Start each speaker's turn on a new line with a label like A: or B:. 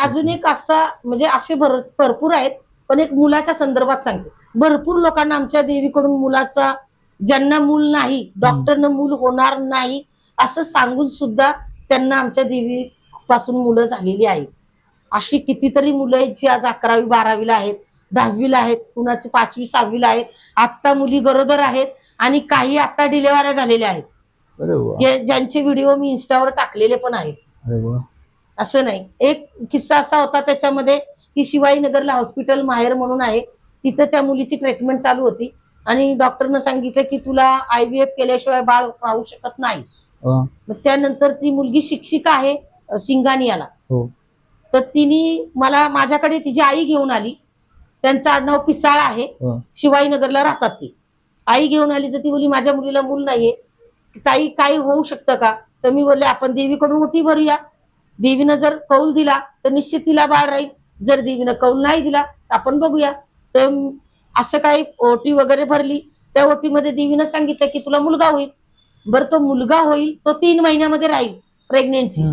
A: अजून एक असा म्हणजे असे भरपूर आहेत, पण एक मुलाच्या संदर्भात सांगते. भरपूर लोकांना आमच्या देवीकडून मुलाचा ज्यांना मूल नाही, डॉक्टरनं मूल होणार नाही असं सांगून सुद्धा त्यांना आमच्या देवी पासून मुलं झालेली आहेत. अशी कितीतरी मुलं आहेत जी आज 11वी 12वीला आहेत, 10वीला आहेत, कुणाची 5वी 6वीला आहेत. आत्ता मुली गरोदर आहेत आणि काही आता डिलेवऱ्या झालेल्या आहेत. ज्यांचे व्हिडिओ मी इन्स्टावर टाकलेले पण आहेत. असं नाही. एक किस्सा असा होता त्याच्यामध्ये की शिवाजीनगरला हॉस्पिटल माहेर म्हणून आहे, तिथं त्या मुलीची ट्रीटमेंट चालू होती आणि डॉक्टरनं सांगितलं की तुला IVF केल्याशिवाय बाळ राहू शकत नाही. मग त्यानंतर ती मुलगी शिक्षिका आहे सिंगानियाला. तर तिने मला माझ्याकडे तिची आई घेऊन आली. त्यांचं आडनाव पिसाळ आहे, शिवाजीनगरला राहतात ती. आई घेऊन आली तर ती बोलली माझ्या मुलीला मूल नाहीये, ताई काही होऊ शकतं का? तर मी बोलले आपण देवीकडून ओटी भरूया. देवीनं जर कौल दिला तर निश्चित तिला बाळ राहील, जर देवीनं कौल नाही दिला तर आपण बघूया. तर असं काही ओटी वगैरे भरली. त्या ओटीमध्ये देवीनं सांगितलं की तुला मुलगा होईल. बरं तो मुलगा होईल तो 3 महिन्यामध्ये राहील प्रेग्नेन्सी.